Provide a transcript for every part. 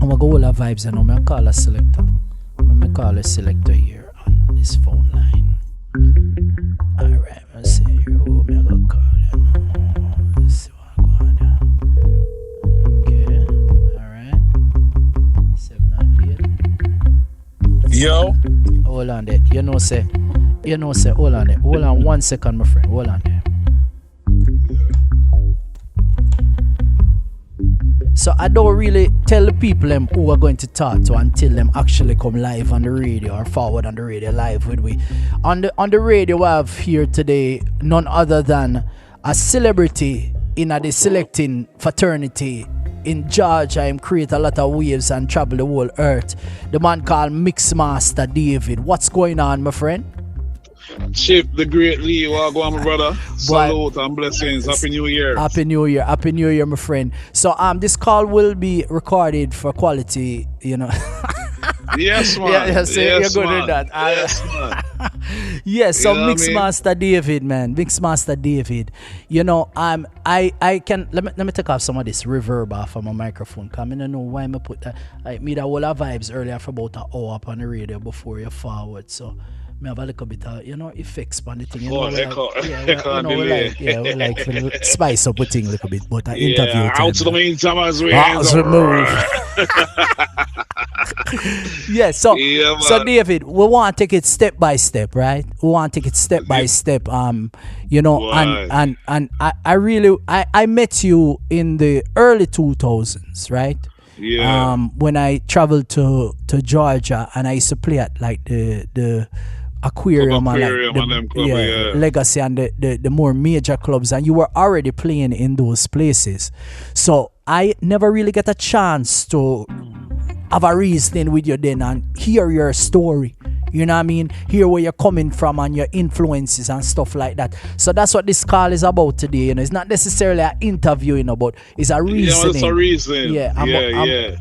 I'm gonna go all our vibes and I'm gonna call a selector. I'm gonna call a selector here on this phone line. Alright, let's see here. Who am I gonna call you now? Let's see what I'm going on. Okay, alright. 798. Yo. Hold on there. You know, say, hold on there. Hold on 1 second, my friend. Hold on there. So I don't really tell the people them who are going to talk to until them actually come live on the radio or forward on the radio live with we. On the radio we have here today none other than a celebrity in the selecting fraternity in Georgia. Him create a lot of waves and travel the whole earth. The man called Mixmaster David. What's going on, my friend? Chip, the great Lee, welcome, my brother. Salute and blessings. Happy New Year. Happy New Year. Happy New Year, my friend. So this call will be recorded for quality, you know. Yes, man. Yes, you're good at that. Yes, man. Yes, so Mixmaster David, man. Mixmaster David. You know, I can let me take off some of this reverb off of my microphone. Cause I don't know why I put that. I made a whole of vibes earlier for about an hour up on the radio before you forward. So I have a little bit of, effects on the thing. We like to spice up the thing a little bit, but an interview time. Out to the meantime as we move. Yeah, so David, we want to take it step by step, right? We want to take it step by step. And I met you in the early 2000s, right? Yeah. When I traveled to Georgia and I used to play at like the aquarium and like the Legacy and the more major clubs, and you were already playing in those places. So I never really get a chance to have a reasoning with you then and hear your story. You know what I mean? Hear where you're coming from and your influences and stuff like that. So that's what this call is about today. It's not necessarily an interview, but it's a reasoning. Yeah, it's a reason. Yeah,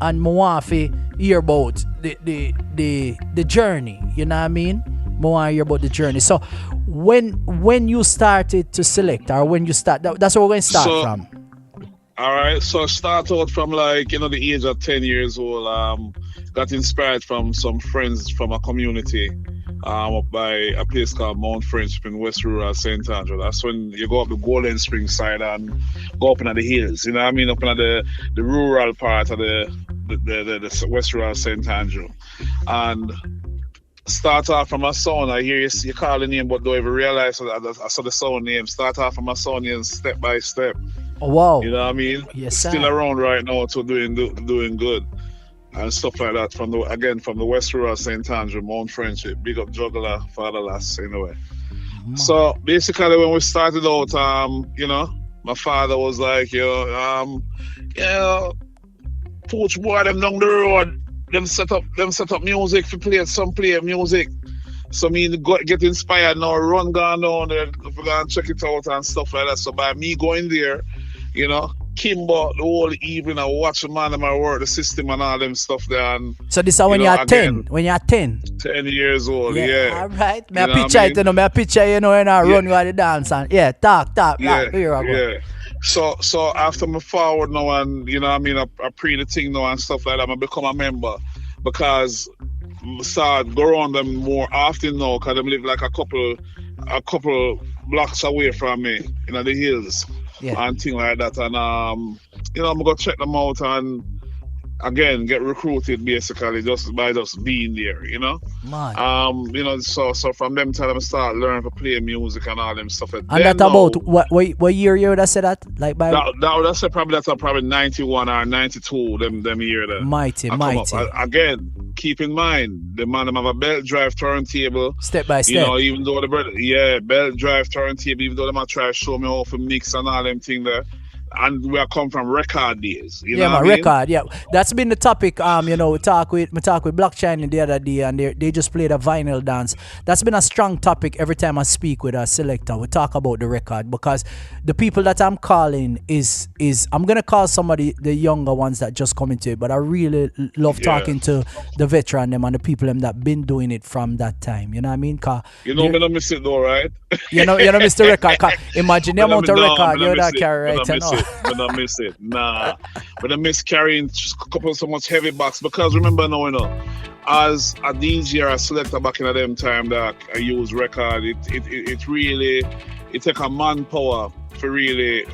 and I want to hear about the journey. You know what I mean? I want to hear about the journey. So when you started to select, or when you start, that's where we're going to start from. All right, so start out from the age of 10 years old. Got inspired from some friends from a community up by a place called Mount Friendship in West Rural St. Andrew. That's when you go up the Golden Spring side and go up in the hills. You know what I mean? Up in the rural part of the West Rural St. Andrew. And start off from a sound. I hear you call the name, but don't even realize I saw the sound name. Start off from a sound name step by step. Oh, wow. You know what I mean? Yes, still around right now, so doing good and stuff like that. From the West Rural St. Andrew, Mount Friendship. Big up Juggler, Father Lass, anyway. Mm-hmm. So basically, when we started out, my father was like, Pooch boy, them down the road. Them set up music for play music. So me get inspired now, run down there, go and check it out and stuff like that. So by me going there, Kimbo the whole evening, I watch the man in my work, the system and all them stuff there. And so this is when you're 10? When you're 10? 10 years old, yeah. All right. Me a picture it, when I run you at the dance and talk. Here I go. Yeah. So after me forward now and I pre the thing now and stuff like that, I become a member because I start go around them more often now because them live like a couple blocks away from me in the hills and things like that. And I'm gonna check them out and again get recruited basically just by being there, Man. So from them time I start learning to play music and all them stuff. And that about what year you would have said that? Like by that's probably 91 or 92 them year there. Mighty. Again, keep in mind the man have a belt drive turntable. Step by step. Even though belt drive turntable, even though they might try to show me how to mix and all them thing there. And we are come from record days. Record. Yeah, that's been the topic. We talk with Black China the other day, and they just played a vinyl dance. That's been a strong topic every time I speak with a selector. We talk about the record because the people that I'm calling is I'm gonna call somebody the younger ones that just come into it, but I really love talking to the veteran them and the people them that been doing it from that time. You know what I mean? Me don't miss it though, right? You know, miss the record. Imagine the amount of record you that carry right now. miss it. Nah. But I miss carrying a couple of so much heavy box because remember now, as a DJ or a selector back in them time that I use record, it really take a manpower for really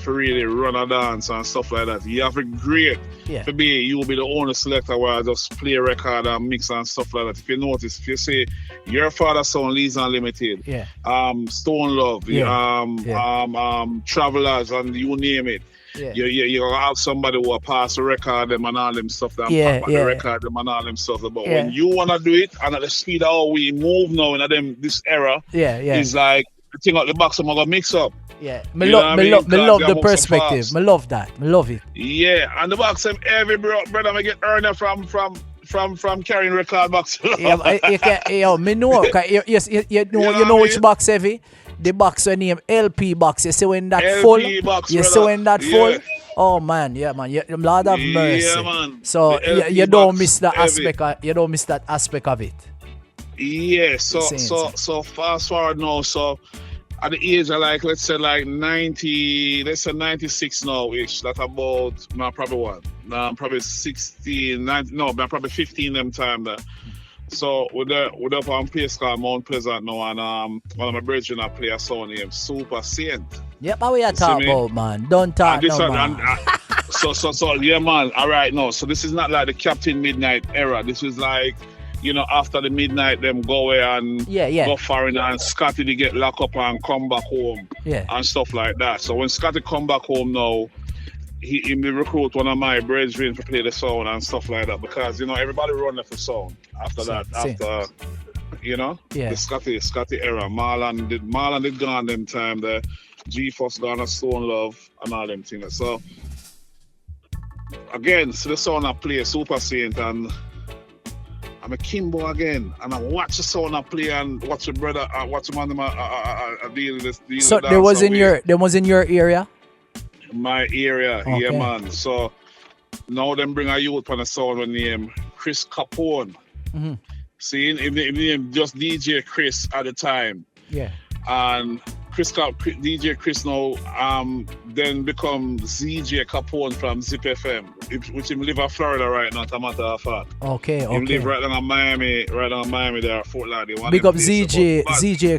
run a dance and stuff like that. You have to great you will be the only selector where I just play a record and mix and stuff like that. If you notice, if you say your father's sound Leeds Unlimited, Stone Love, Travelers and you name it. You gonna have somebody who will pass the record them and all them stuff that the record them and all them stuff. But when you wanna do it and at the speed how we move now in this era, is like the thing out the box I'm gonna mix up. Yeah, me love the perspective. Me love that. Me love it. Yeah, and the box them every brother me get earner from carrying record box. Me know. You know which box heavy? The box we name LP box. You see when that LP full? Box, you see when that full? Oh man, Lord have mercy. Yeah, man. So you don't miss that aspect. You don't miss that aspect of it. Yeah. So fast forward now. So at the age of let's say 96 now ish. That's about I'm probably 16. I'm probably 15 them time there. So we're up on place called Mount Pleasant now, and one of my brethren I play a song named Super Saint. Yep, how we are talking about, man? Don't talk no, man. So yeah, man. All right, no. So this is not like the Captain Midnight era. This is like, after the midnight, them go away and go foreign, and Scotty to get locked up and come back home and stuff like that. So when Scotty come back home now, he recruit one of my brethren to play the sound and stuff like that because everybody run for sound after that. The Scotty era. Marlon did gone them time. The G-Force gone a Stone Love and all them things. So again, so the sound I play Super Saint and I'm a Kimbo again, and I watch the sound I play and watch your brother, watch the man deal with this. So there was in your area. My area, yeah, man. So now them bring a youth on a sound with name Chris Capone. Mm-hmm. See, his name just DJ Chris at the time. Yeah. And DJ Chris now then become ZJ Capone from Zip FM, which him live in Florida right now, as a matter of fact. Okay. Him live right down in Miami there, Fort Lauderdale. Big up ZJ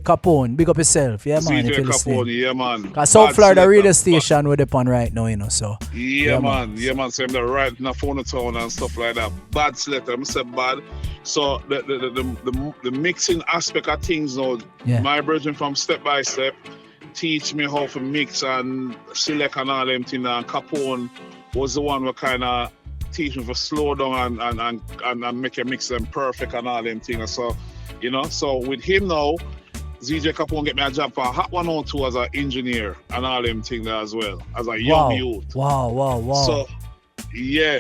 Capone. Big up yourself, yeah, man. ZJ Capone, yeah, man. Because South Florida radio station we're upon right now, so. Yeah, man. Yeah, man. So I'm there right in the phone town and stuff like that. Bad selector. I'm say bad. So the mixing aspect of things now, my brethren from Step by Step teach me how to mix and select and all them things, and Capone was the one who kind of teach me to slow down and make you mix them perfect and all them things. So, so with him now, ZJ Capone get me a job for Hot 102 as an engineer and all them things as well, as a young youth. Wow.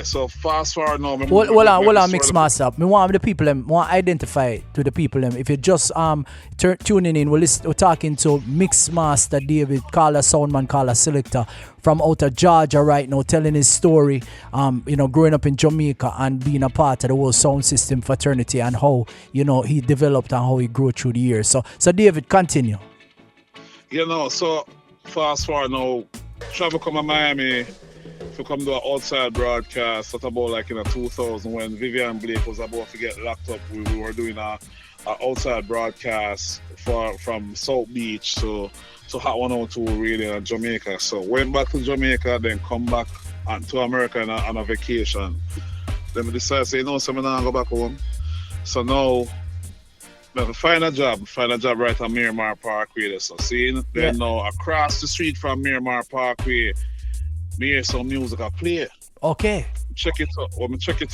So fast forward now. Well, mix master. Me want the people want identify to the people if you just tuning in, we're talking to Mix Master David, call a soundman, call a selector from out of Georgia right now, telling his story, growing up in Jamaica and being a part of the whole sound system fraternity and how, he developed and how he grew through the years. So David, continue. So fast forward now, travel come to Miami to come to an outside broadcast at about in 2000 when Vivian Blake was about to get locked up. We were doing a outside broadcast from South Beach to Hot 102 really in Jamaica. So went back to Jamaica, then come back to America on a vacation. Then we decided to say, so I'm not go back home. So now I find a job right on Miramar Parkway. So then now across the street from Miramar Parkway, me hear some music I play. Okay. Check it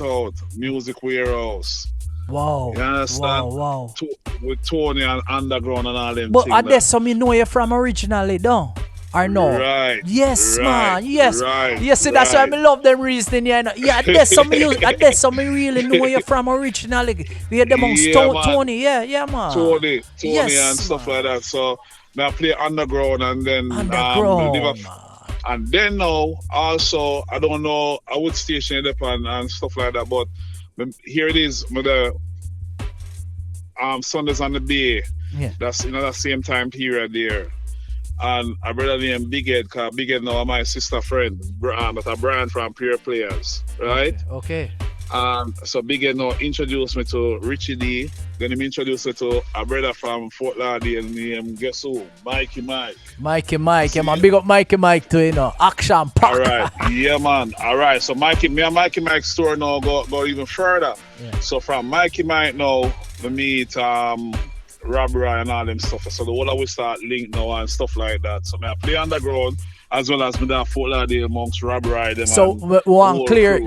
out. Music Warehouse. Wow. You understand? Wow. With Tony and Underground and all them but things. But are there some you know you from originally, though? Or no? Right. Yes, man. Yes. Right. Yes, that's why I love them reasoning. Yeah, there's some you really know you from originally. We had them amongst Tony. Yeah, man. Tony and stuff like that. So I play Underground and then and then now, also, I don't know, I would station it up and stuff like that, but here it is, with the Sundays on the Bay. Yeah. That's that same time period there. and a brother named Big Ed, cause Big Ed now my sister friend, but a brand from Pure Players, right? Okay. So Big Ed now introduced me to Richie D. Then he introduced me to a brother from Fort Lauderdale named, guess who? Mikey Mike. Mikey Mike, yeah man, big up Mikey Mike too, you know. Action pack. Alright, yeah man. Alright, so Mikey Mike's store now go even further. Yeah. So from Mikey Mike now, we meet Rob Roy and all them stuff. So the whole of we start link now and stuff like that. So I play underground as well as me that Fort Lauderdale amongst Rob Roy. So one clear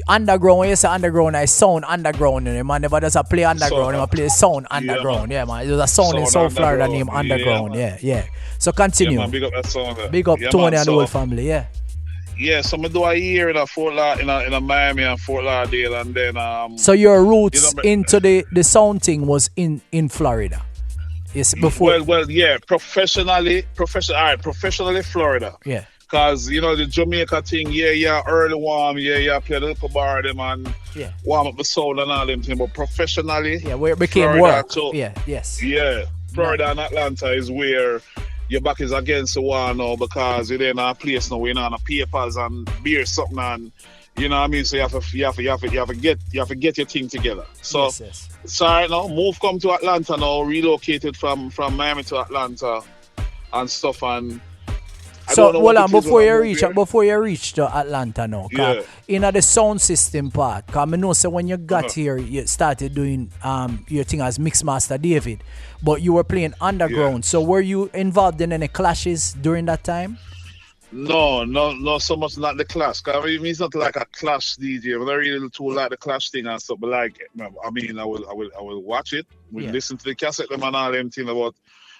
underground, when you say underground, I sound underground, you know, man. Never does a play underground, I play sound underground. Yeah man. There's a sound in South Florida named Underground. Yeah. So continue. Yeah, man, big up that sound there. Big up Tony and the whole family, yeah. Yeah, so I do a year in a Fort Lauderdale, in a Miami and Fort Lauderdale, and then so your roots into the sound thing was in Florida. Yes, before. Well, yeah, professionally Florida. Yeah. Cause you know the Jamaica thing, early warm, play the little bar them and warm up the sound and all them thing, but professionally, where it became Florida work. Too, Yes. Yeah, Florida and Atlanta is where your back is against the wall now because you're in a place now, we're on papers and beer something, and you know what I mean. So you have to get your thing together. So sorry now, move come to Atlanta now, relocated from Miami to Atlanta and stuff. And so hold on, before you reach to Atlanta now, in the sound system part, because I know so when you got here, you started doing your thing as Mixmaster David, but you were playing underground. So were you involved in any clashes during that time? No, so much not the clash. Cause I mean, it's not like a clash DJ. I'm not really too like the clash thing and stuff. But like, I mean, I will watch it. We listen to the cassette them and all them thing about.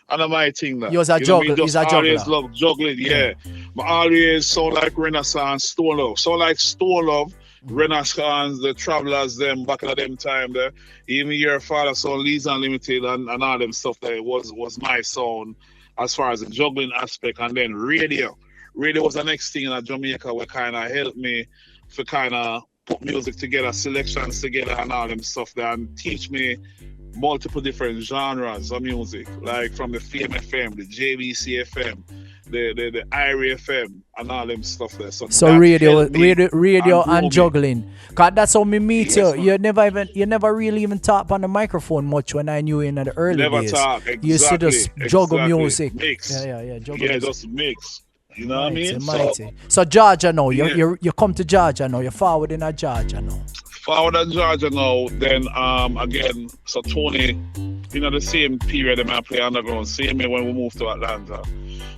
And my thing that. He's a juggler. He's a juggler. Always love juggling, yeah. But always sound like Renaissance, Stone Love. Sound like Stone Love, Renaissance, the Travelers, them back at them time there. Even your father sound Leeds Unlimited and all them stuff there was my sound as far as the juggling aspect. And then radio. Radio was the next thing in Jamaica where kind of helped me to kind of put music together, selections together and all them stuff there and teach me multiple different genres of music, like from the Fame FM, the JVC FM, the IRA FM, and all them stuff there. So radio and juggling. Cause that's how me meet you. You never really even talk on the microphone much when I knew you in the early days. Never talk. Exactly. You used to just juggle music. Mix. Yeah. Juggle music. Just mix. You know mighty, what I mean? So Georgia now, you come to Georgia now, you're forward in Georgia now. Forward in Georgia now, then again, so Tony, you know, the same period that I play underground, same way when we moved to Atlanta.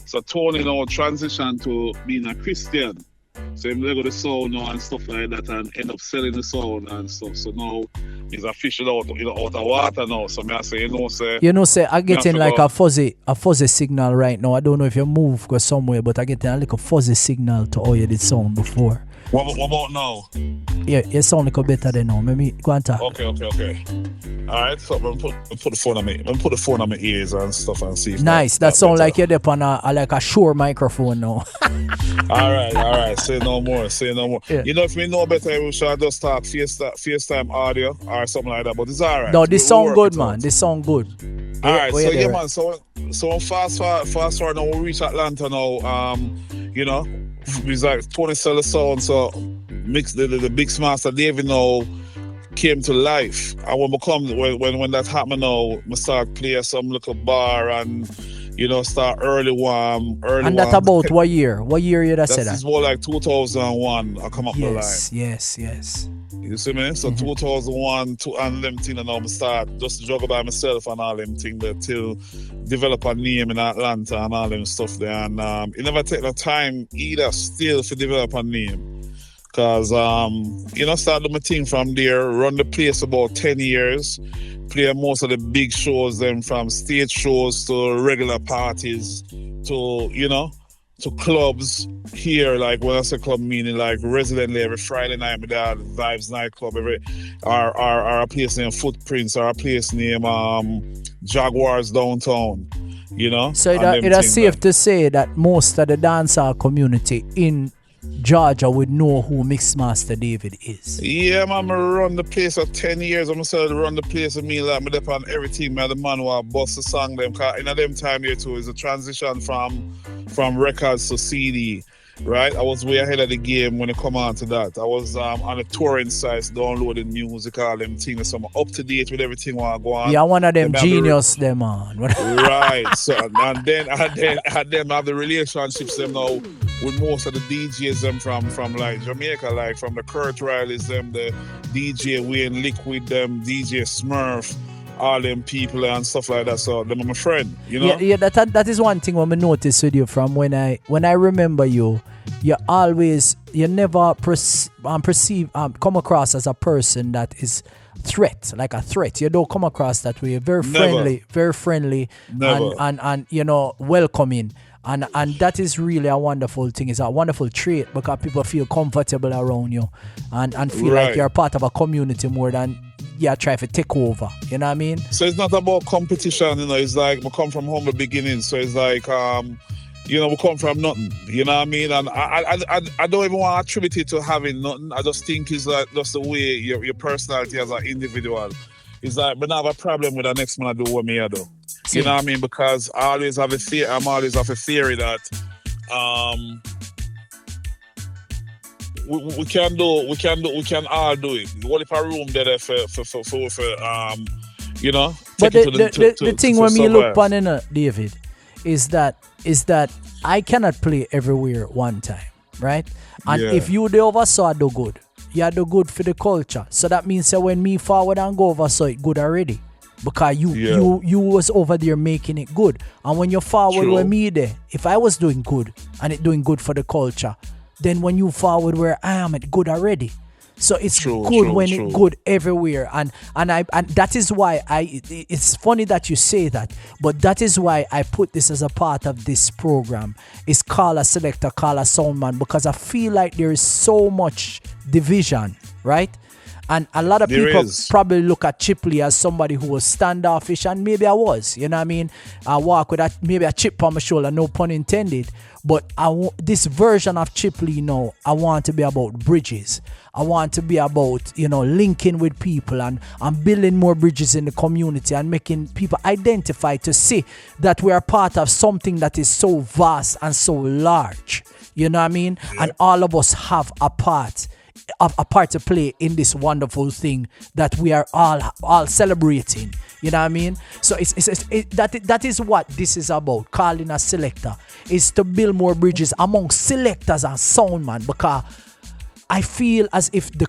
So Tony now transitioned to being a Christian. So he go the sound now and stuff like that and end up selling the sound and stuff. So now he's a fish out of water now. So I say, I getting like a fuzzy signal right now. I don't know if you move go somewhere, but I getting a little fuzzy signal to how you did sound before. What about now? Yeah, you sound like a better than now. Maybe go on talk. Okay. Alright, so I'm put the phone on me. I'm put the phone on my ears and stuff and see. Nice. That sound like you're up on a Shure microphone now. Alright. Say no more. Yeah. You know, if we know better, we should just talk FaceTime audio or something like that. But it's alright. No, this sound good, man. This sound good. Alright, so yeah, man. So fast forward now. We reach Atlanta now. You know. It's like Tony sell the sound, so mix the Mixmaster David now came to life. And when that happened now, I start play some little bar and you know start early warm. And that about what year? What year you said that? This is more like 2001. I come up the line. Yes. You see me? So 2001 and them thing, and now I start just juggle by myself and all them thing there till develop a name in Atlanta and all them stuff there. And it never take no time either still to develop a name. Cause you know, start doing my thing from there, run the place about 10 years, play most of the big shows then from stage shows to regular parties to, you know, to clubs here, like when I say club meaning like residently every Friday night with that Vibes nightclub, or a place named Footprints, or a place named Jaguars downtown, you know. So it is safe to say that most of the dancehall community in Georgia would know who Mixmaster David is. Yeah, man, I run the place for 10 years. I'm going to run the place with me, like, me on everything, man. The man who I bust the song them. Cause in them time here too, is a transition from records to CD, right? I was way ahead of the game when it come on to that. I was on the touring sites, downloading music, all them things. So I'm up to date with everything while I go on. Yeah, one of them genius, them man. Right. So and then I have the relationships them now with most of the DJs them from like Jamaica, like from the Kurt Rileys them, the DJ Wayne Liquid them, DJ Smurf, all them people and stuff like that. So them are my friend, you know. Yeah. That is one thing when I notice with you from when I remember you. You never come across as a person that is like a threat. You don't come across that way. Very friendly, and you know, welcoming. And that is really a wonderful thing. It's a wonderful trait because people feel comfortable around you and feel like you're part of a community more than try to take over. You know what I mean? So it's not about competition, you know, it's like we come from humble beginnings. So it's like you know, we come from nothing. You know what I mean? And I don't even want to attribute it to having nothing. I just think it's like just the way your personality as an individual. It's like, but I have a problem with the next man I do what me I do. You know what I mean? Because I'm always have a theory that we can all do it. What if a room there for you know? But the thing when me look on David is that I cannot play everywhere one time, right? And if you do oversaw do good, you do good for the culture. So that means that when me forward and go oversaw it good already. Because you was over there making it good. And when you're forward with me there, if I was doing good and it doing good for the culture, then when you forward where I am, it good already. So it's good when it's good everywhere. And that is why it's funny that you say that, but that is why I put this as a part of this program. It's called a Selecta, called a Soundman, because I feel like there is so much division, right? And a lot of people probably look at Chipley as somebody who was standoffish, and maybe I was, you know what I mean? I walk with maybe a chip on my shoulder, no pun intended. But this version of Chipley, I want to be about bridges. I want to be about, linking with people and building more bridges in the community and making people identify to see that we are part of something that is so vast and so large. You know what I mean? Yeah. And all of us have a part to play in this wonderful thing that we are all celebrating. You know what I mean? So that is what this is about. Calling a Selecta is to build more bridges among selectors and soundman, because I feel as if the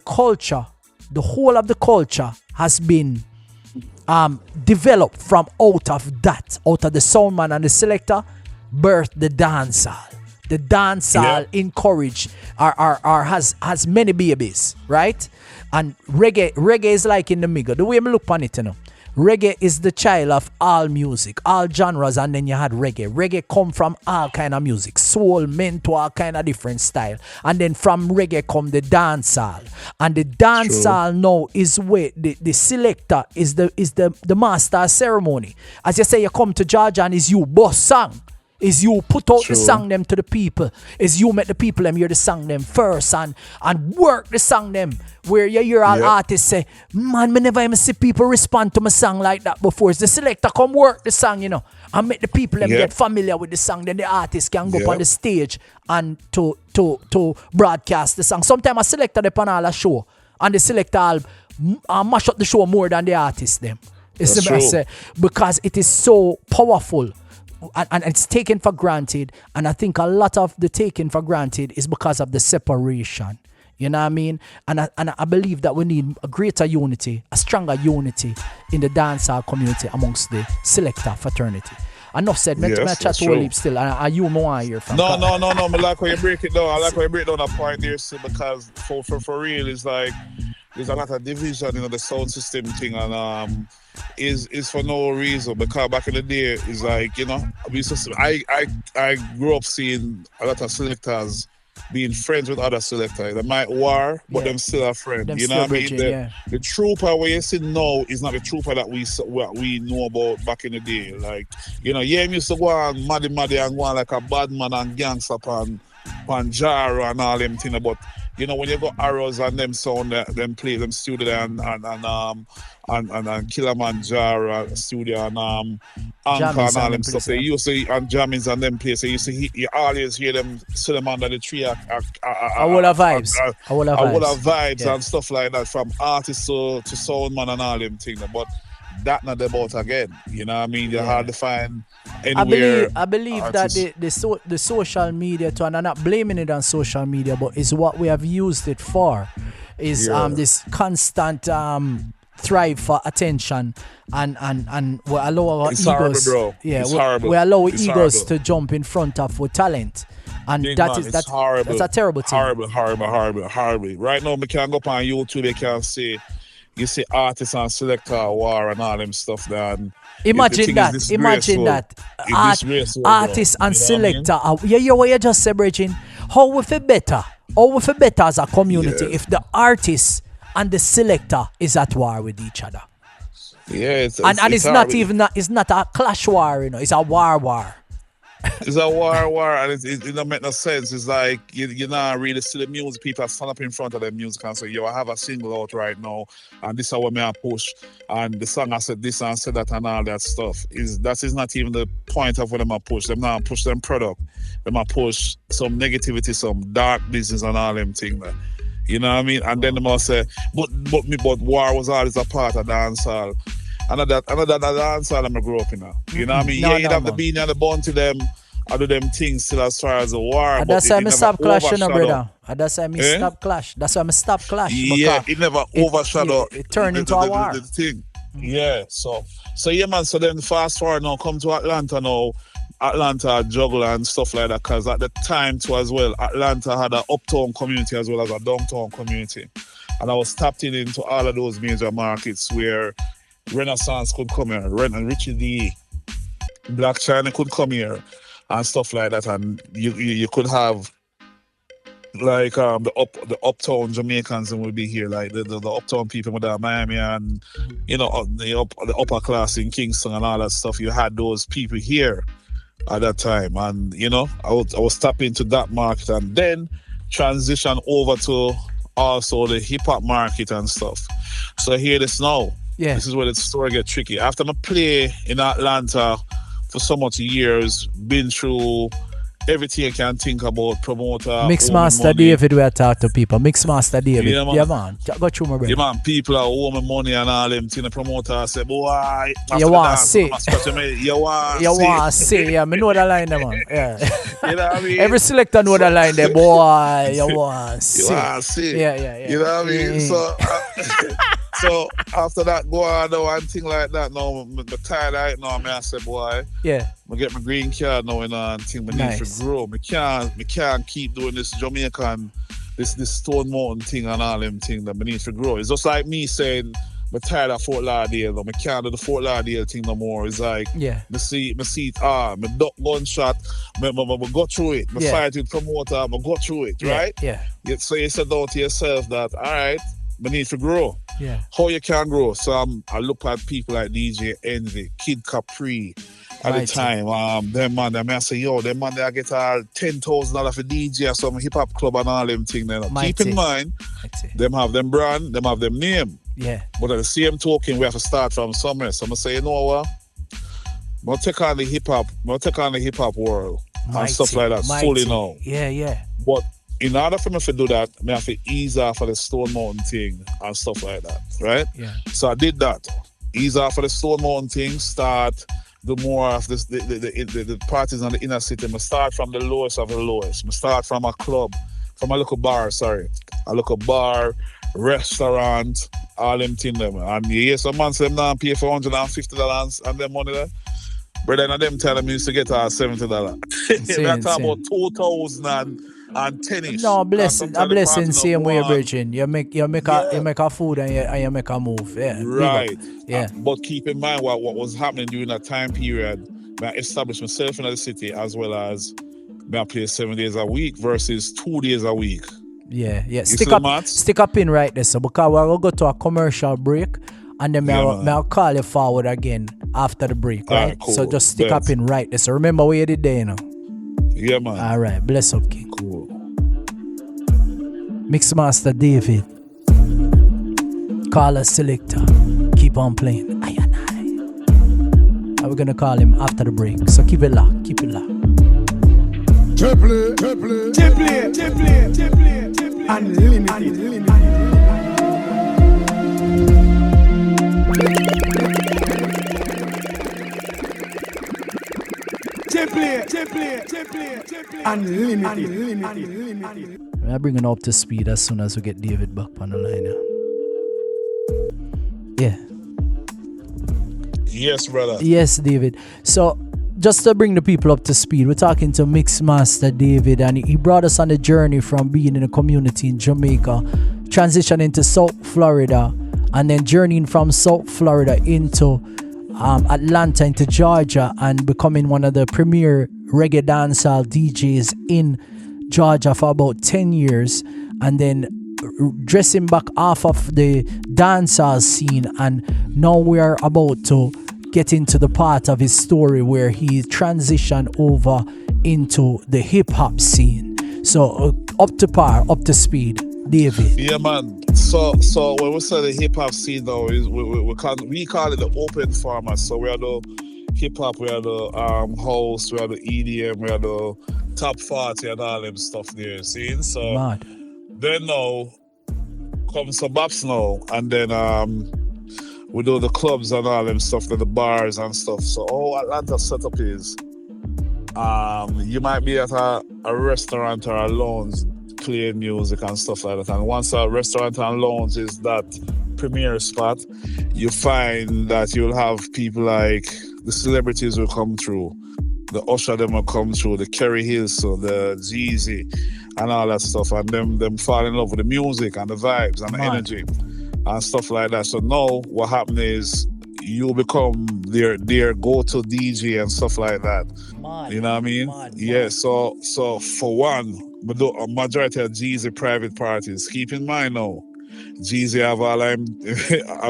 whole of the culture has been developed from out of the soundman and the selector, birthed the dancehall. The dancehall encourage has many babies, right? And reggae is like in the middle. The way I look on it, reggae is the child of all music, all genres, and then you had reggae. Reggae come from all kind of music, soul, mento, all kind of different style, and then from reggae come the dancehall, and the dancehall now is where the selector is the master of ceremony. As you say, you come to Georgia and is you boss song. Is you put out the song them to the people. Is you make the people them hear the song them first and work the song them. Where you hear all artists say, man, me never even see people respond to my song like that before. It's the selector come work the song, and make the people them get familiar with the song. Then the artist can go up on the stage and to broadcast the song. Sometimes a selector they on all a show, and the selector mash up the show more than the artist them. It's the best say, because it is so powerful. And it's taken for granted, and I think a lot of the taken for granted is because of the separation. You know what I mean? And I believe that we need a greater unity, a stronger unity in the dancehall community amongst the Selecta fraternity. Enough said. Yes, me chat to Olip still, and you more here from. No. I like how you break it down. I like how you break down that point there, because for real, it's like there's a lot of division in the sound system thing, and is for no reason, because back in the day it's like, I grew up seeing a lot of selectors being friends with other selectors. They might war, but them still are friends. You know what I mean? The trooper where you see now is not the trooper that we know about back in the day. Like, you used to go on Maddy and go on like a bad man and gangster and Panjaro and all them thing, but you know when you got arrows and them sound them play them studio and Kilimanjaro studio and Anchor and all them stuff. They used to and Jammins and them places. You see you always hear them sit them under the tree. A whole of vibes. A whole of vibes and stuff like that from artists to sound man and all them things. But that not about again. You know what I mean? You're hard to find anywhere. I believe artists. That the social media too, and I'm not blaming it on social media, but it's what we have used it for. Is this constant thrive for attention and we allow our it's egos. Horrible, bro. We allow it's egos horrible. To jump in front of our talent. And that's horrible. That's a terrible thing. Horrible. Right now, we can go up on YouTube, they can see. You see artists and Selecta war and all them stuff there. Imagine that. Artists and Selecta. What you just said, Bridging. How we feel better as a community if the artists and the Selecta is at war with each other. Yeah, it's not a clash war, you know. It's a war. It's a war, and it don't make no sense. It's like you not really see the music. People stand up in front of the music and say, "Yo, I have a single out right now, and this is what I push." And the song I said this and said that and all that stuff. That is not even the point of what them push. Them not push them product. Them push some negativity, some dark business and all them things. You know what I mean? And then they must say, but war was always a part of dancehall. Another dancehall I'm grow up in now. You know what I mean? You'd have the beanie and the bun to them. I do them things still as far as the war. And that's why I stop clash, you know, brother. And that's why I stop clash. That's why I stop clash. Yeah, it never overshadow. It turned into a war. The thing. Yeah, so yeah, man. So then fast forward now, come to Atlanta now. Atlanta juggle and stuff like that, because at the time too as well, Atlanta had an uptown community as well as a downtown community. And I was tapped into all of those major markets where Renaissance could come here, and Richie D, Black China could come here and stuff like that, and you could have like the uptown Jamaicans and would be here, like the uptown people with Miami and you know the upper class in Kingston and all that stuff. You had those people here at that time, and you know I was tapping into that market and then transition over to also the hip hop market and stuff. So here this now. Yeah. This is where the story gets tricky. After I play in Atlanta for so much years, been through everything I can think about, promoter, Mixmaster David, where I talk to people. Mixmaster David. Yeah, man. Go through my brain. Yeah, man. People are owing me money and all them thing. The promoter say, boy, you want to see. You want to see. Yeah, I know that line there, man. Yeah. You know what I mean? Every selector know that line there, boy. You want to see. You want to see. Yeah. You know what I mean? So after that, go on now and thing like that. Now, I'm tired right now. I say, boy, I get my green card now and thing. I need to grow. I can't keep doing this Jamaican, this Stone Mountain thing and all them things that I need to grow. It's just like me saying, I'm tired of Fort Lauderdale. I can't do the Fort Lauderdale thing no more. It's like, I see it, I duck gunshot, I go through it. I fight with promoter, I go through it, right? Yeah. So you said out to yourself that, all right, I need to grow. Yeah. How you can grow? So I look at people like DJ Envy, Kid Capri at the time. Them man, I say, yo, them man, they get $10,000 for DJ or some hip hop club and all them things. Keep in mind, them have them brand, them have them name. Yeah. But at the same token, we have to start from somewhere. So I'm gonna say, you know what? I'm gonna take on the hip hop world and stuff like that fully now. Yeah. But in order for me to do that, I have to ease off of the Stone Mountain thing and stuff like that, right? Yeah. So I did that. Ease off of the Stone Mountain thing, start the more of this, the parties in the inner city. I start from the lowest of the lowest. I start from a club, from a local bar, restaurant, all them things. And you hear some man say them now pay for $150 and them money there. Brother, and them telling me to get $70. We're talking about 2,000 and tennis. No, blessing same way, Virgin. You make a food and you make a move. Yeah. Right. Yeah. But keep in mind what was happening during that time period. I established myself in the city as well as I play 7 days a week versus 2 days a week. Yeah. Stick a pin right there, so because we'll go to a commercial break and then I'll call you forward again after the break, right? Cool. So just stick a pin right there. So remember where you did there, you know. Yeah, man. All right. Bless up, King. Cool. Mixmaster David. Call us Selecta. Keep on playing. Aye and aye. And we're gonna call him after the break. So keep it locked. Keep it locked. Triple, unlimited. Unlimited. I'm bringing up to speed as soon as we get David back on the line. Yeah. Yes, brother. Yes, David. So, just to bring the people up to speed, we're talking to Mixmaster David, and he brought us on a journey from being in a community in Jamaica, transitioning to South Florida, and then journeying from South Florida into Atlanta, into Georgia, and becoming one of the premier reggae dancehall DJs in Georgia for about 10 years, and then dressing back off of the dancehall scene, and now we are about to get into the part of his story where he transitioned over into the hip-hop scene. So up to par, up to speed, David. Yeah, man. So when we say the hip-hop scene now, is we call it the open format. So we are the hip-hop, we are the house, we are the EDM, we are the top 40 and all them stuff there, see? So Mad. Then now comes some bops now, and then we do the clubs and all them stuff, the bars and stuff. So all Atlanta setup is you might be at a restaurant or a lounge playing music and stuff like that. And once a restaurant and lounge is that premier spot, you find that you'll have people like the celebrities will come through. The Usher them will come through, the Kerry Hills, so the Jeezy and all that stuff, and them fall in love with the music and the vibes and the energy and stuff like that. So now what happens is you become their go-to DJ and stuff like that. You know what I mean? Yeah, so for one, a majority of Jeezy private parties. Keep in mind now, Jeezy have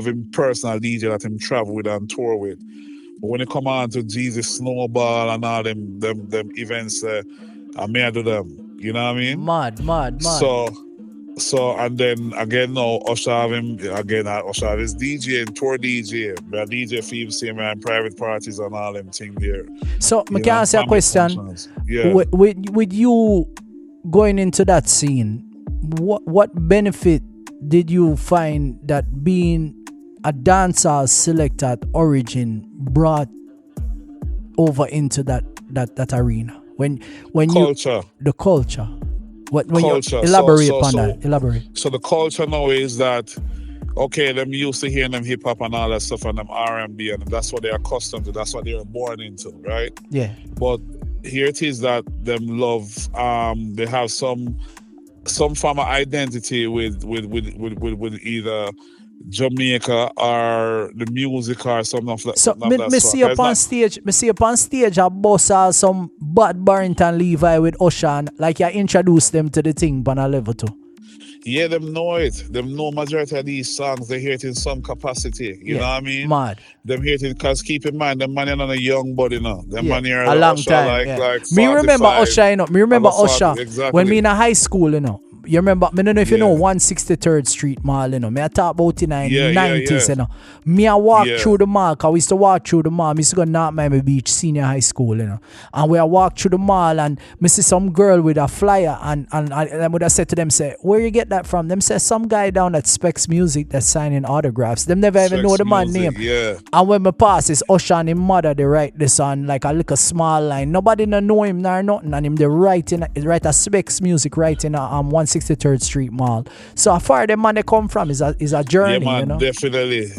him personal DJ that him travel with and tour with. But when it come on to Jeezy Snowball and all them events, I may do them. You know what I mean? Mad. So and then again now Usher have him again. Usher have his DJ and tour DJ, but DJ for him same man private parties and all them thing there. So I can ask you a question. Yeah. With you going into that scene, what benefit did you find that being a dancehall selector at origin brought over into that arena? When culture. The culture. When culture. You elaborate upon that. Elaborate. So the culture now is that, okay, them used to hearing them hip hop and all that stuff and them R&B, and that's what they're accustomed to. That's what they were born into, right? Yeah. But here it is that them love. They have some form of identity with either Jamaica or the music or something of that. So me see up on stage a boss some Bad Barrington Levi with Ocean, like you introduce them to the thing on a level too. Yeah, them know it. Them know majority of these songs. They hear it in some capacity. You know what I mean? Mad. Them hear it because keep in mind, them man are not a young body now. Them man are a long Usher, time. like me remember Usher, you know. Me remember Usher exactly. when me in a high school, you know. You remember, I don't know if you know 163rd Street Mall, you know. Me I talk about in the 90s, you know. Me I walk through the mall, because we used to walk through the mall. Me used to go to North Miami Beach Senior High School, you know. And we I walk through the mall and me see some girl with a flyer and I would have said to them, say, where you get that from? Them say some guy down at Specs Music that's signing autographs. Them never even know the man name. Yeah. And when me pass, it's Usher and his mother, they write this on like a little small line. Nobody no know him nor nothing. And him they write a Specs Music right in 163rd Street Mall. So how far the man they come from is a journey, yeah, man, you know? Definitely.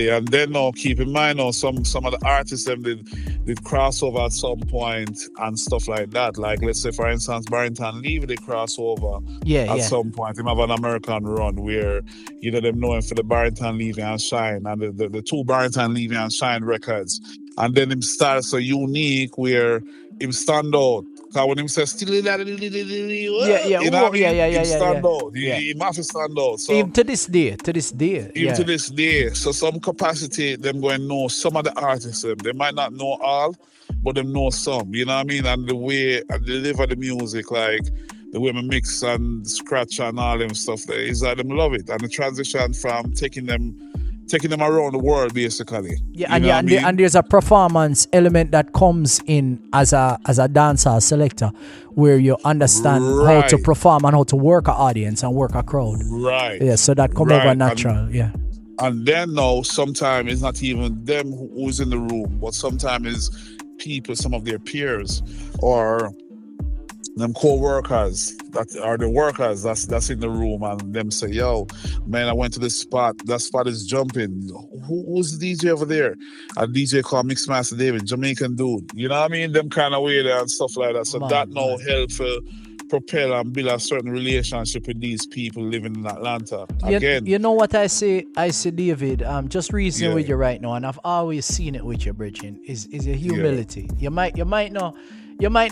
And then now keep in mind now some of the artists them did cross over at some point and stuff like that. Like let's say for instance Barrington Levy they cross over at some point. Him have an American run where them know him for the Barrington Levy and Shine and the two Barrington Levy and Shine records. And then him starts so unique where him stand out. Because when him says still stand out. He must stand out. So even to this day. Even to this day. So some capacity them going to know some of the artists. They might not know all, but them know some. You know what I mean? And the way I deliver the music, like the way I mix and scratch and all them stuff there, is that them love it. And the transition from taking them around the world basically. Yeah, and there's a performance element that comes in as a dancer selector, where you understand how to perform and how to work an audience and work a crowd. Right. Yeah, so that come over natural. And then now sometimes it's not even them who's in the room, but sometimes it's people, some of their peers or them co-workers that are the workers that's in the room, and them say, yo, man, I went to this spot, that spot is jumping. Who's the DJ over there? A DJ called Mixmaster David, Jamaican dude. You know what I mean? Them kind of way there and stuff like that. So that now help propel and build a certain relationship with these people living in Atlanta. Again, you know what I say, David, just reasoning with you right now, and I've always seen it with you, Bridget, is your humility. You might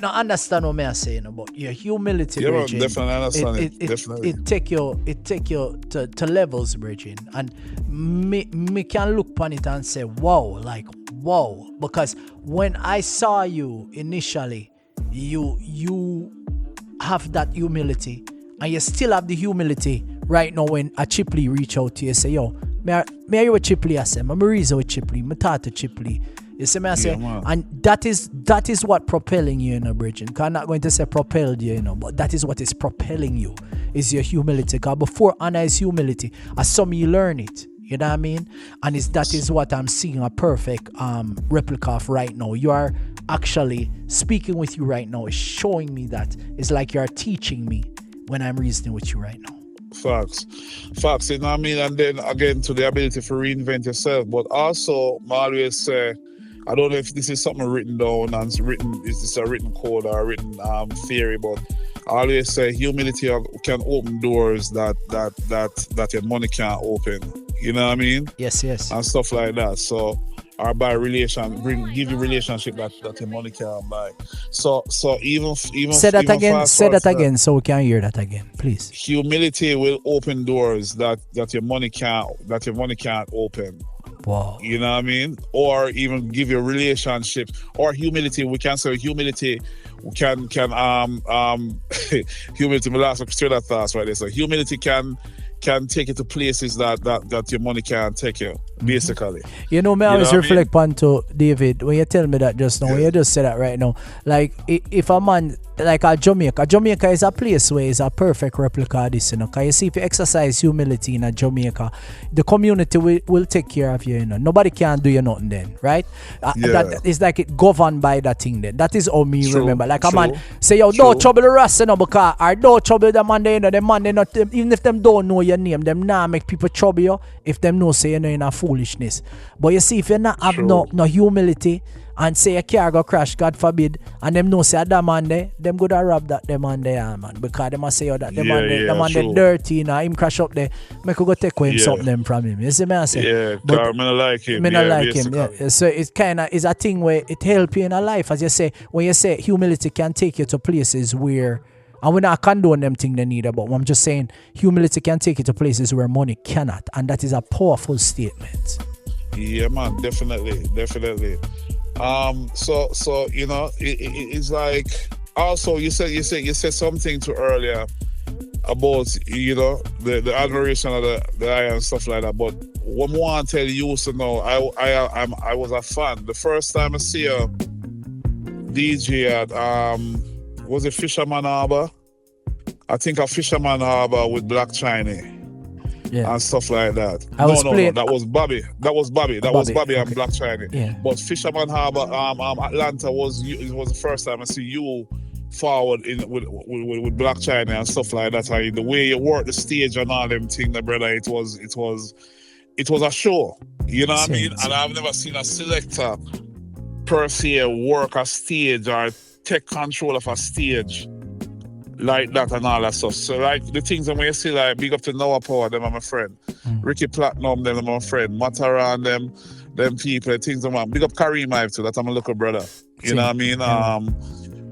not understand what I'm saying, but your humility, Bridget, definitely understand it take you to levels, Bridget, and me can look upon it and say, wow, because when I saw you initially, you have that humility, and you still have the humility right now when a Chipley reach out to you, say, yo, me are you with Chipley? I say, I'm a reason with Chipley, me talk to Chipley. You see me, I say, and that is what propelling you, Bridget. Because I'm not going to say propelled you, but that is what is propelling you, is your humility. Because before Anna is humility, I saw me learn it. You know what I mean? And that is what I'm seeing a perfect replica of right now. You are actually speaking with you right now. It's showing me that. It's like you're teaching me when I'm reasoning with you right now. Facts, you know what I mean? And then again, to the ability to reinvent yourself. But also, I always say, I don't know if this is something written down and is this a written code or a written theory, but I always say humility can open doors that your money can't open. You know what I mean? Yes. And stuff like that. So, or buy give you relationship that your money can't buy. So even say that again, so we can hear that again, please. Humility will open doors that your money can't open. Wow. You know what I mean? Or even give you a relationship. Or humility, we can say humility can humility, my last that thoughts right there. So humility can take you to places that your money can't take you, basically. You know, me always reflect on to David, when you tell me that just now, when you just say that right now, like if a man, like Jamaica is a place where it's a perfect replica of this, because you see, if you exercise humility in Jamaica, the community will take care of you, Nobody can do you nothing then, right? That is like it governed by that thing then. That is how me remember. Like a man say, yo, don't trouble the rest, because or don't trouble the man, the man, they not, even if them don't know your name, them not make people trouble you if them know say you're in a foolishness. But you see, if you not have no humility, and say a car go crash, God forbid, and them know say that man there, them go to rob that them man there, man. Because them must say that the man there dirty, him crash up there, make you go take away something them from him. You see me I say? Yeah, but I don't like him. I don't like him, yeah. So it's kind of is a thing where it help you in a life, as you say, when you say humility can take you to places where, and we're not condone them thing they need, but I'm just saying humility can take you to places where money cannot, and that is a powerful statement. Yeah, man, definitely. So you know, it's like, also you said something to earlier about, the admiration of the eye and stuff like that. But what I want to tell you, so know, I was a fan. The first time I see a DJ at was it Fisherman Harbor? I think a Fisherman Harbor with Black China. Yeah. And stuff like that. No, that was Bobby. That was Bobby and Black China. Yeah. But Fisherman Harbor, Atlanta was the first time I see you forward with Black China and stuff like that. And the way you work the stage and all them things, brother, it was a show. You know what I mean? And I've never seen a selector per se work a stage or take control of a stage like that and all that stuff. So like the things that when you see, like big up to Noah Power, them are my friend. Ricky Platinum, them are my friend. Matara and them people, the things that big up Kareem Ive too, that I'm a little brother. You know what I mean?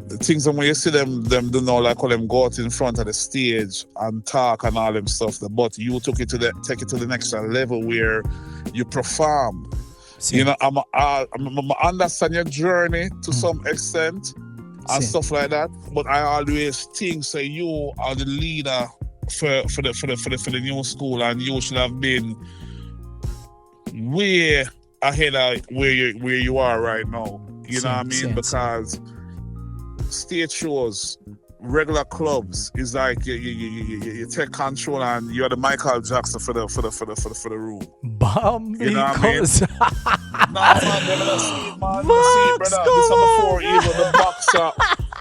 The things that when you see them do know, like how them go out in front of the stage and talk and all them stuff, but you take it to the next level where you perform. I'm understand your journey to some extent. and stuff like that. But I always think say you are the leader for the new school, and you should have been way ahead of where you are right now. You know what I mean? Because stage shows, regular clubs is like you take control and you're the Michael Jackson for the room. Bambi, you know what I mean? Nah, man, never see, man. See, brother. This is before even the boxer.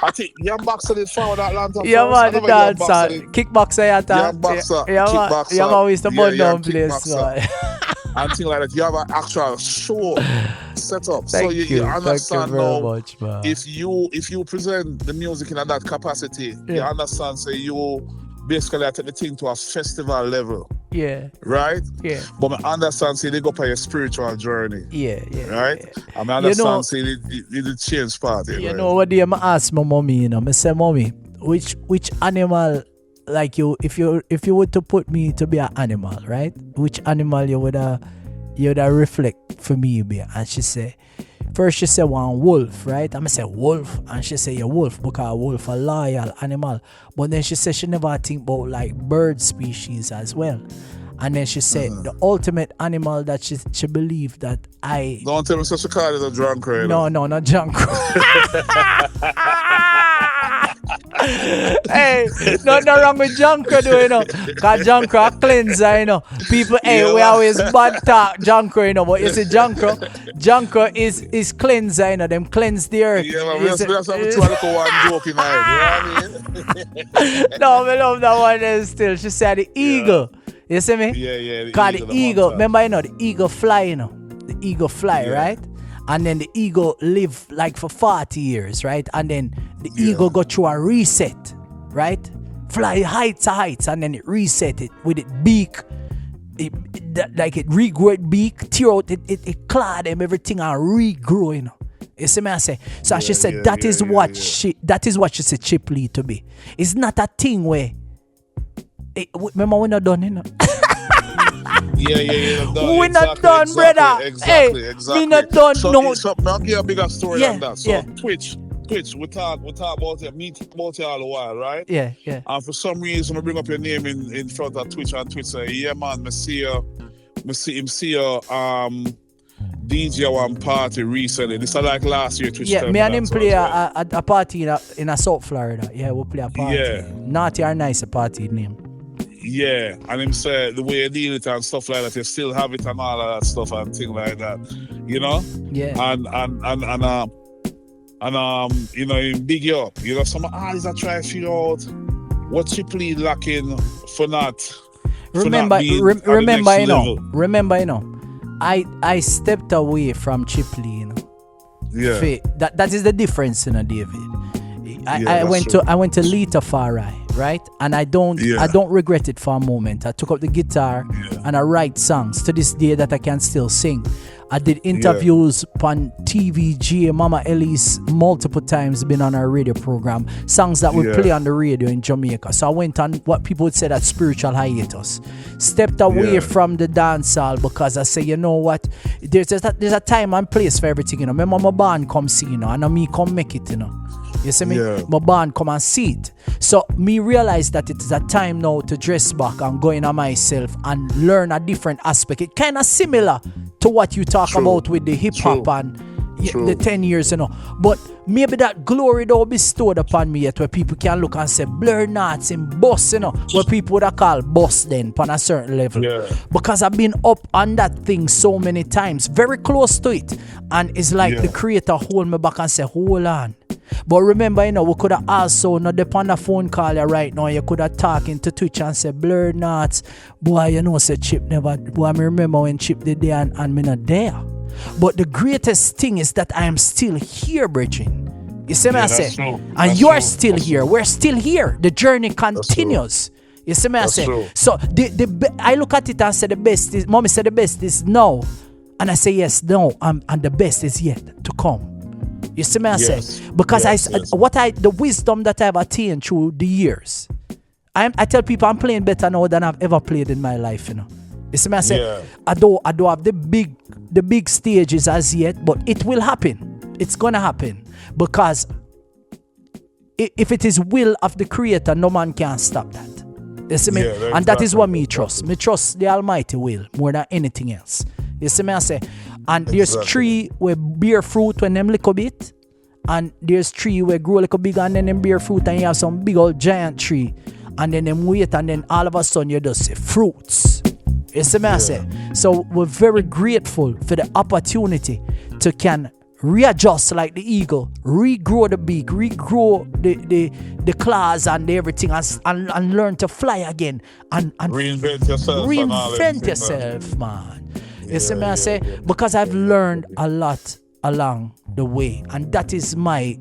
I think young boxer did found Atlanta. Yeah, man, the dancer, kickboxer, young boxer, kickboxer. Yeah, man, we used to burn down place, man. And things like that. You have an actual show set up. Thank so you understand very now. Much, man. If you present the music in that capacity, you understand. So you basically take the thing to a festival level. Yeah. Right? Yeah. But I understand, say they go for your spiritual journey. Yeah. Right? Yeah. I understand, say they change part. You know what they ask my mommy, I say, mommy, which animal, like you, if you were to put me to be an animal, right? Which animal you would reflect for me be? And she said one wolf, right? I'm say wolf, and she say wolf because wolf a loyal animal. But then she said she never think about like bird species as well. And then she said the ultimate animal that she believed that I don't tell me such a card is a drunk, right? No, not drunk. Hey, nothing wrong with Junker, though, you know. Because Junker a cleanser, you know. People, we always bad talk Junker, you know. But you see, Junker is cleanser, you know. Them cleanse the earth. Yeah, man, we have to one joke in there, you know what I mean? No, I love that one still. She said the eagle. You see me? Yeah. Because the eagle, remember, you know, the eagle fly, you know. The eagle fly, right? And then the eagle live like for 40 years, right? And then the eagle go through a reset, right? Fly heights, and then it reset it with its beak. It regrow its beak, tear out it claw them, everything and regrow, you know. You see me I say? So she said that is what she said Chip Lee to be. It's not a thing where remember we're not done, you know. Yeah. We're not done, brother. Exactly. We not done. So, no. I'll give a bigger story than that. So Twitch, we talk about it, meet about it all a while, right? Yeah. And for some reason, I bring up your name in front of Twitch, and Twitch say, yeah, man, I see you DJ one party recently. This is like last year. Twitch. Yeah, me and him play a party in a South Florida. Yeah, we'll play a party. Yeah. Naughty or Nice, a party name. Yeah, and him say the way you deal it and stuff like that, you still have it and all of that stuff and things like that, you know. Yeah. And you know, him big you up. You know, some artists are trying to figure out what Chip Lee lacking for not. Remember, you know, I stepped away from Chip Lee, you know. Yeah. That is the difference, you know, David. I went to Lita Farai, right? And I don't regret it for a moment. I took up the guitar and I write songs to this day that I can still sing. I did interviews on TVG, Mama Elise multiple times, been on our radio program. Songs that we play on the radio in Jamaica. So I went on what people would say that spiritual hiatus. Stepped away from the dance hall because I say, you know what? There's a time and place for everything, you know. Remember my band come see, you know, and me come make it, you know. You see me? Yeah. My band come and see it. So me realize that it is a time now to dress back and go in on myself and learn a different aspect. It kind of similar to what you talk about with the hip hop and the 10 years, you know. But maybe that glory don't bestowed upon me yet where people can look and say Blur Nuts in boss, you know, where people would have called boss then on a certain level. Yeah. Because I've been up on that thing so many times, very close to it. And it's like the creator hold me back and say, hold on. But remember, you know, we could have also not depend on a phone call right now. You could have talking to Twitch and say, Blur Nuts, boy, you know, say Chip never, boy, I remember when Chip did there and me not there. But the greatest thing is that I am still here, Bridging. You see me I say? And you're still here. We're still here. The journey continues. You see me I say? So I look at it and say the best is, Mommy said the best is now. And I say yes, no, and the best is yet to come. You see me I say? Because the wisdom that I've attained through the years. I tell people I'm playing better now than I've ever played in my life, you know. You see me I say? I don't have the big stages as yet, but it will happen. It's gonna happen. Because if it is will of the creator, no man can stop that. You see me? And that is what me trust. Me trust the Almighty will more than anything else. You see me? I say, and there's tree where bear fruit when them little bit, and there's tree where grow a little bigger and then them bear fruit, and you have some big old giant tree, and then them wait, and then all of a sudden you just see fruits. You see me? I say. So we're very grateful for the opportunity to can readjust like the eagle, regrow the beak, regrow the claws and everything, and learn to fly again and reinvent yourself, man. You see me? I say, because I've learned a lot along the way, and that is my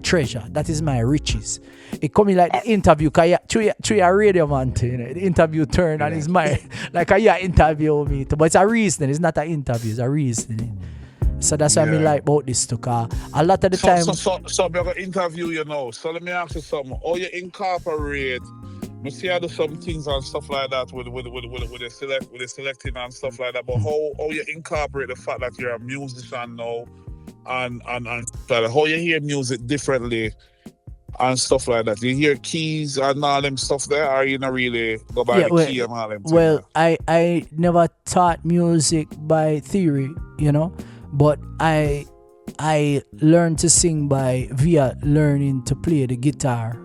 treasure, that is my riches. It coming like the interview, cause you a radio man too, you know, the interview turn and it's my like a interview me too, but it's a reasoning, it's not an interview, it's a reasoning. So that's what I mean like about this too, cause a lot of the time. So I'm gonna interview you now. So let me ask you something. How you incorporate? We see I do some things and stuff like that with the selecting and stuff like that. But how you incorporate the fact that you're a musician now, and how you hear music differently and stuff like that. You hear keys and all them stuff there, or you not really go by the key and all them things? Well, I never taught music by theory, you know. But I learned to sing via learning to play the guitar,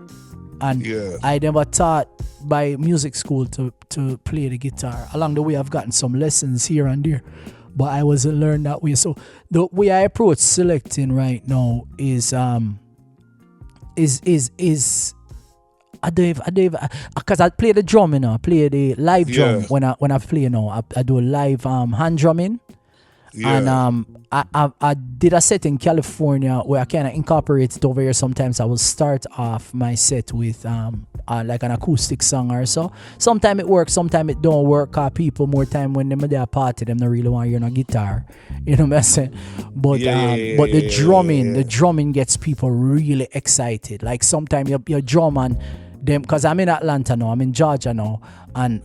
and I never taught by music school to play the guitar. Along the way, I've gotten some lessons here and there, but I wasn't learned that way. So the way I approach selecting right now is because I play the drum, you know, I play the live drum when I play, you know, I do live hand drumming. And I did a set in California where I kind of incorporate it over here. Sometimes I will start off my set with like an acoustic song or so. Sometimes it works, sometimes it don't work. Cause people more time when they're at a party, them don't really want to hear no guitar. You know what I'm saying? But the drumming gets people really excited. Like sometimes your drum and them, cause I'm in Atlanta now, I'm in Georgia now, and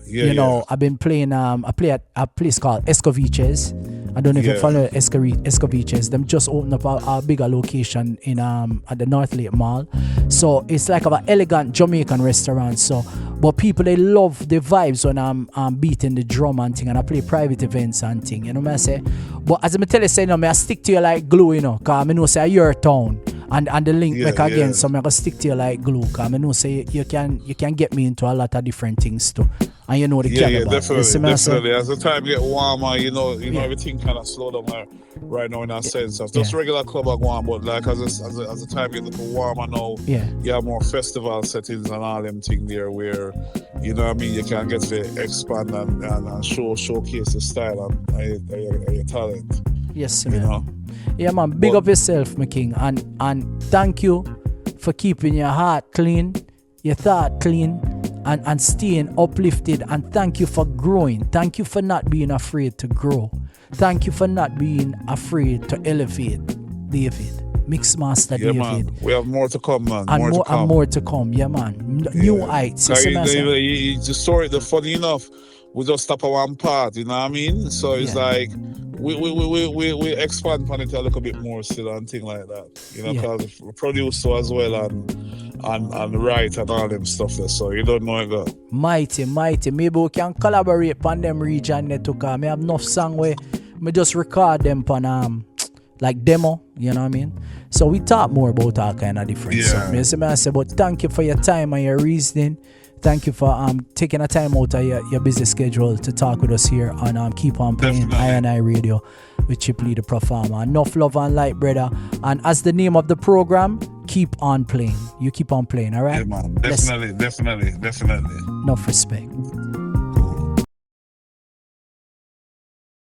I've been playing. I play at a place called Escoviches. I don't know if you follow Escoviches. Them just opened up a bigger location in at the North Lake Mall. So it's like an elegant Jamaican restaurant. So, but people they love the vibes when I'm beating the drum and thing, and I play private events and thing. You know what I say? But as I tell you, say no, I stick to you like glue, you know, cause I know say your town. And the link again, so I'm gonna stick to you like glue. Cause I know say you can get me into a lot of different things too. And you know the caliber. Definitely. As the time get warmer, you know everything kind of slow down right now in a sense of just regular club are going, but like as the time get a little warmer now, you have more festival settings and all them things there where you know what I mean you can get to expand and showcase the style and your talent. Yes, man. You know? Yeah, man. Big up yourself, my king, and thank you for keeping your heart clean, your thought clean. And staying uplifted, and thank you for growing. Thank you for not being afraid to grow. Thank you for not being afraid to elevate, David. Mixmaster David. Man. We have more to come, man. And more to come. Yeah, man. New heights. The story, the funny enough, we just stop at one part, you know what I mean? So it's like we expand on it a little bit more still and thing like that. You know, because we produce as well and write and all them stuff there. So you don't know it go. Mighty. Maybe we can collaborate on them region there too, cause I have enough song where me just record them on like demo, you know what I mean? So we talk more about all kind of different stuff. You see me I say, but thank you for your time and your reasoning. Thank you for taking a time out of your busy schedule to talk with us here on Keep On Playing I Radio with Chip Lee the Performer. Enough love and light, brother. And as the name of the program, Keep On Playing. You keep on playing, all right? Yeah, man. Definitely. Enough respect.